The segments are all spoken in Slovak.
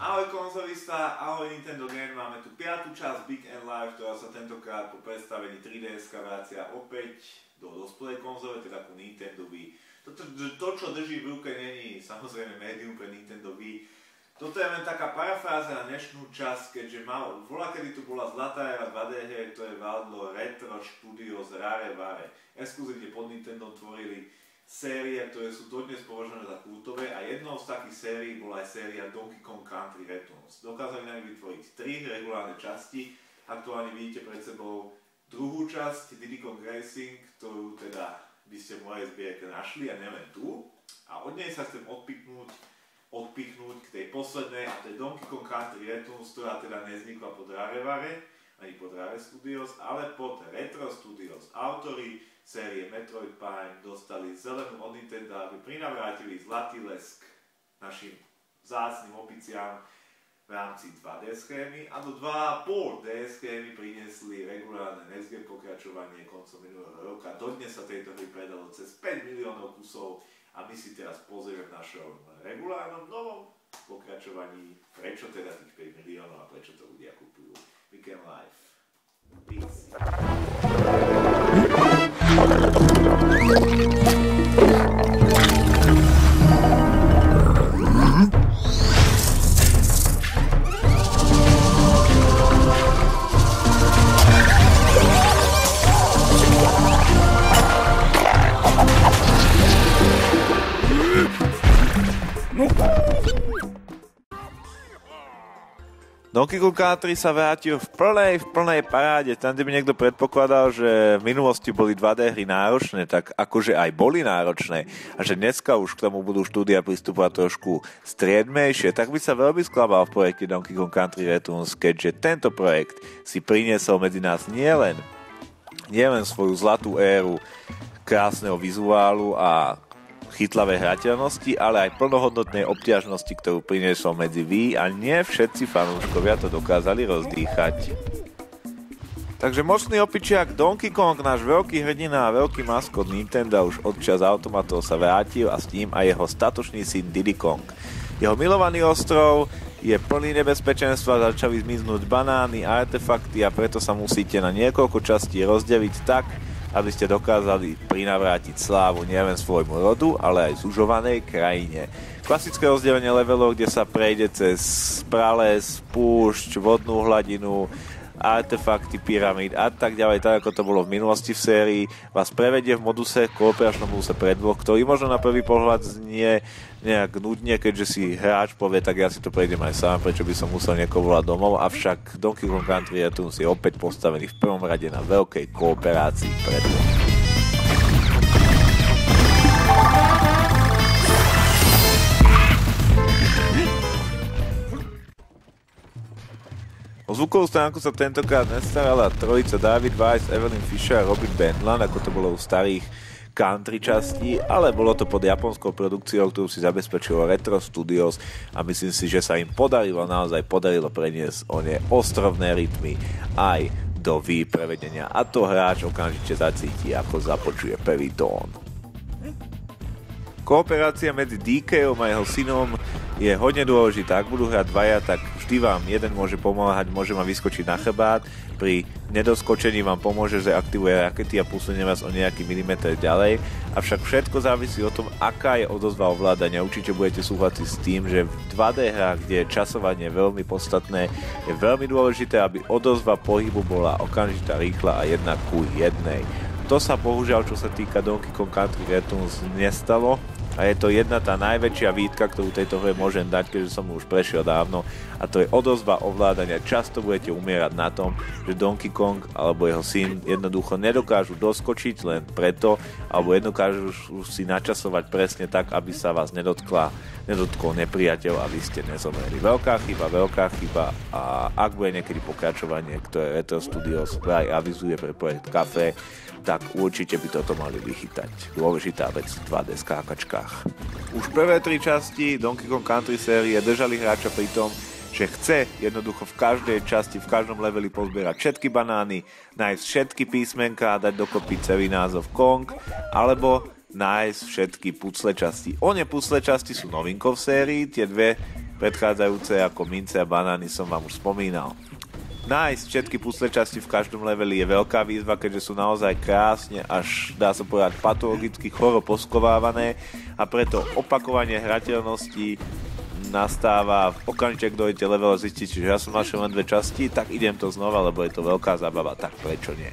Ahoj konzolista, ahoj Nintendo Game, máme tu 5. časť Big N Live, ktorá sa tentokrát po predstavení 3DS vracia opäť do dospelej konzole, teda ku Nintendo Wii. To, čo drží v ruke, není samozrejme médium pre Nintendo Wii. Toto je len taká parafráza na dnešnú časť, keďže kedy tu bola zlatá éra 2D hier, ktoré vládlo Retro Studios Rareware. Exkluzívne pod Nintendo tvorili série, ktoré sú dodnes považované za kultové a jednou z takých sérií bola aj séria Donkey Kong Country Returns. Dokázali na nej vytvoriť 3 regulárne časti. Aktuálne vidíte pred sebou druhú časť Diddy Kong Racing, ktorú teda by ste v mojej zbierke našli a nielen tu. A od nej sa chcem odpichnúť k tej poslednej a to je Donkey Kong Country Returns, ktorá teda neznikla pod Rareware, ani pod Rare Studios, ale pod Retro Studios. Autori série Metroid Prime dostali zelenú od Nintendo, aby prinavrátili zlatý lesk našim vzácnym opiciám v rámci 2D schémy a do 2,5D schémy priniesli regulárne NES pokračovanie koncom minulého roka. Dodnes sa tejto hry predalo cez 5 miliónov kusov a my si teraz pozrieme v našom regulárnom novom pokračovaní, prečo teda tých 5 miliónov a prečo to ľudia kupujú. Weekend Live. Peace. Donkey Kong Country sa vrátil v plnej paráde. Tam, kde by niekto predpokladal, že v minulosti boli 2D hry náročné, tak akože aj boli náročné a že dneska už k tomu budú štúdia pristupovať trošku striedmejšie, tak by sa veľmi sklamal v projekte Donkey Kong Country Returns, keďže tento projekt si priniesol medzi nás nielen svoju zlatú éru krásneho vizuálu a chytlavej hrateľnosti, ale aj plnohodnotnej obťažnosti, ktorú priniesol medzi Wii a nie všetci fanúškovia to dokázali rozdýchať. Takže mocný opičiak Donkey Kong, náš veľký hrdina a veľký maskot Nintendo už od čas automatov sa vrátil a s ním aj jeho statočný syn Diddy Kong. Jeho milovaný ostrov je plný nebezpečenstva, začali zmiznúť banány, artefakty a preto sa musíte na niekoľko častí rozdeliť tak, aby ste dokázali prinavrátiť slávu nielen svojmu rodu, ale aj zužovanej krajine. Klasické rozdelenie levelov, kde sa prejde cez prales, púšť, vodnú hladinu, artefakty, pyramíd a tak ďalej, tak ako to bolo v minulosti v sérii, vás prevedie v kooperačnom moduse pre dvoch, ktorý možno na prvý pohľad znie nejak nudne, keďže si hráč povie, tak ja si to prejdem aj sám, prečo by som musel niekoho volať domov, avšak Donkey Kong Country Returns je opäť postavený v prvom rade na veľkej kooperácii pre dvoch. O zvukovú stránku sa tentokrát nestarala trojica David Wise, Evelyn Fisher a Robin Bendland, ako to bolo u starých country častí, ale bolo to pod japonskou produkciou, ktorú si zabezpečilo Retro Studios a myslím si, že sa im naozaj podarilo preniesť ostrovné rytmy aj do Wii prevedenia a to hráč okamžite zacíti, ako započuje prvý tón. Kooperácia medzi DKom a jeho synom je hodne dôležitá. Ak budú hrať dvaja, tak vždy vám jeden môže pomáhať, môže vám vyskočiť na chrbát. Pri nedoskočení vám pomôže, že aktivuje rakety a posunie vás o nejaký milimeter ďalej. Avšak všetko závisí o tom, aká je odozva ovládania. Určite budete súhlasiť s tým, že v 2D hrách, kde je časovanie veľmi podstatné, je veľmi dôležité, aby odozva pohybu bola okamžitá, rýchla a 1:1. To sa bohužiaľ, čo sa týka Donkey Kong Country Returns, nestalo. A je to jedna tá najväčšia výtka, ktorú tejto hre môžem dať, keďže som už prešiel dávno, a to je odozva ovládania. Často budete umierať na tom, že Donkey Kong alebo jeho syn jednoducho nedokážu doskočiť len preto, alebo nedokážu si načasovať presne tak, aby sa vás nedotkol nepriateľ a vy ste nezomreli. Veľká chyba a ak bude niekedy pokračovanie, ktoré Retro Studios vraj avizuje pre projekt Café, tak určite by toto mali vychytať. Dôležitá vec v 2D skákačkách. Už prvé 3 časti Donkey Kong Country série držali hráča pri tom, že chce jednoducho v každej časti, v každom leveli pozbierať všetky banány, nájsť všetky písmenka a dať dokopy celý názov Kong, alebo nájsť všetky pucle časti. Pucle časti sú novinkou v sérii, tie dve predchádzajúce ako mince a banány som vám už spomínal. Nájsť všetky puzzle časti v každom leveli je veľká výzva, keďže sú naozaj krásne, až dá sa povedať patologicky choro poskovávané a preto opakovanie hrateľnosti nastáva v okamžite, ak dojdete level a zistíte, že ja som našiel len 2 časti, tak idem to znova, lebo je to veľká zábava, tak prečo nie?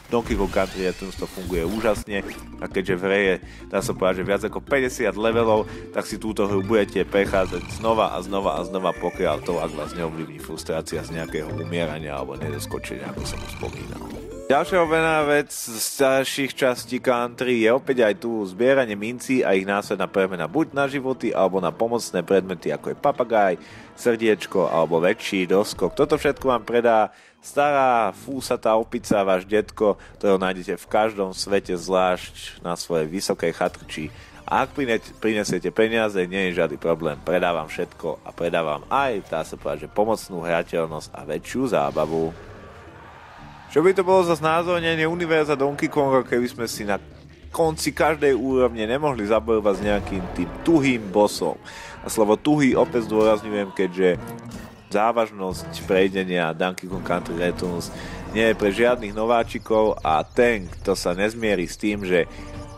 Donkey Kong Country Returns to funguje úžasne a keďže v hre je, dá sa povedať, že viac ako 50 levelov, tak si túto hru budete prechádzať znova a znova a znova, pokiaľ to, ak vás neovlivní frustrácia z nejakého umierania alebo nedoskočenia, ako som už spomínal. Ďalšia obľúbená vec z starších častí Country je opäť aj tu zbieranie mincí a ich následná premena buď na životy alebo na pomocné predmety ako je papagaj, srdiečko alebo väčší doskok. Toto všetko vám predá stará fúsatá opica, váš detko, ktorého nájdete v každom svete zvlášť na svojej vysokej chatrči. A ak prinesiete peniaze, nie je žiadny problém. Predávam všetko a predávam aj, dá sa povedať, že pomocnú hrateľnosť a väčšiu zábavu. Čo by to bolo za znázornenie univerza Donkey Konga, keby sme si na konci každej úrovne nemohli zabojovať s nejakým tým tuhým bossom. A slovo tuhý opäť zdôrazňujem, keďže závažnosť prejdenia Donkey Kong Country Returns nie je pre žiadnych nováčikov a ten, kto sa nezmierí s tým, že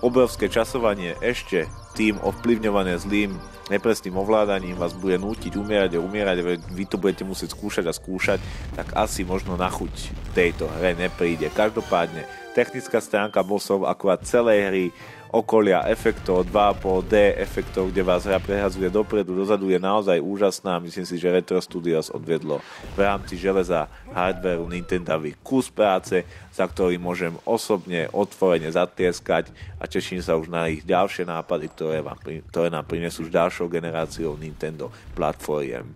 obrovské časovanie ešte tým ovplyvňované zlým nepresným ovládaním vás bude nútiť umierať a vy to budete musieť skúšať a skúšať, tak asi možno na chuť tejto hre nepríde. Každopádne technická stránka bossov akurát celej hry, okolia efektov, 2,5D efektov, kde vás hra prehadzuje dopredu, dozadu je naozaj úžasná. Myslím si, že Retro Studios odvedlo v rámci železa hardwareu Nintendový kus práce, za ktorý môžem osobne otvorene zatlieskať a teším sa už na ich ďalšie nápady, ktoré nám prinesú s ďalšou generáciou Nintendo platformiem.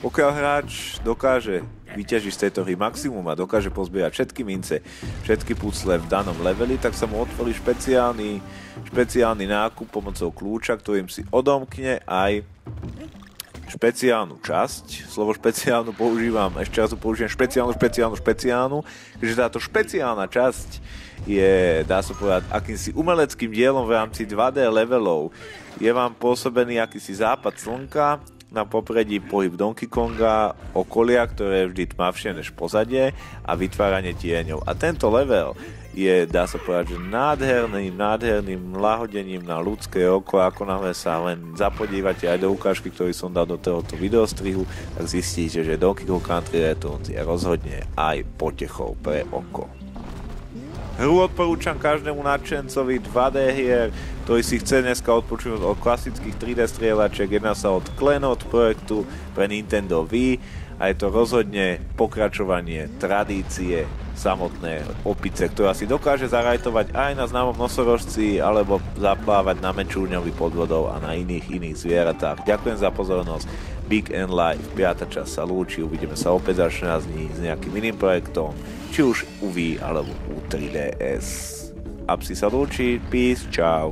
Pokiaľ hráč dokáže vyťažiť z tejto hry maximum a dokáže pozbierať všetky mince, všetky pucle v danom leveli, tak sa mu otvorí špeciálny nákup pomocou kľúča, ktorým si odomkne aj špeciálnu časť. Slovo špeciálnu používam, ešte raz použijem špeciálnu, keďže táto špeciálna časť je, dá sa povedať, akýmsi umeleckým dielom v rámci 2D levelov. Je vám pôsobený akýsi západ slnka, na popredí pohyb Donkey Konga, okolia, ktoré je vždy tmavšie než pozadie a vytváranie tieňov. A tento level je, dá sa povedať, že nádherným lahodením na ľudské oko, ako náhle sa len zapodívate aj do ukážky, ktorý som dal do tohoto videostrihu, tak zistíte, že Donkey Kong Country Returns je rozhodne aj potechou pre oko. Hru odporúčam každému nadšencovi 2D hier, ktorý si chce dneska odpočuť od klasických 3D strieľačiek. Jedná sa od Klenot projektu pre Nintendo Wii a je to rozhodne pokračovanie tradície samotnej opice, ktorá si dokáže zarajtovať aj na známom nosorožci alebo zaplávať na mečúrňovi pod vodou a na iných zvieratách. Ďakujem za pozornosť. Big and Live, 5. časť sa lúči, uvidíme sa opäť za 14 dní s nejakým iným projektom, či už u Wii alebo u 3DS. A psi sa lúči, peace, čau.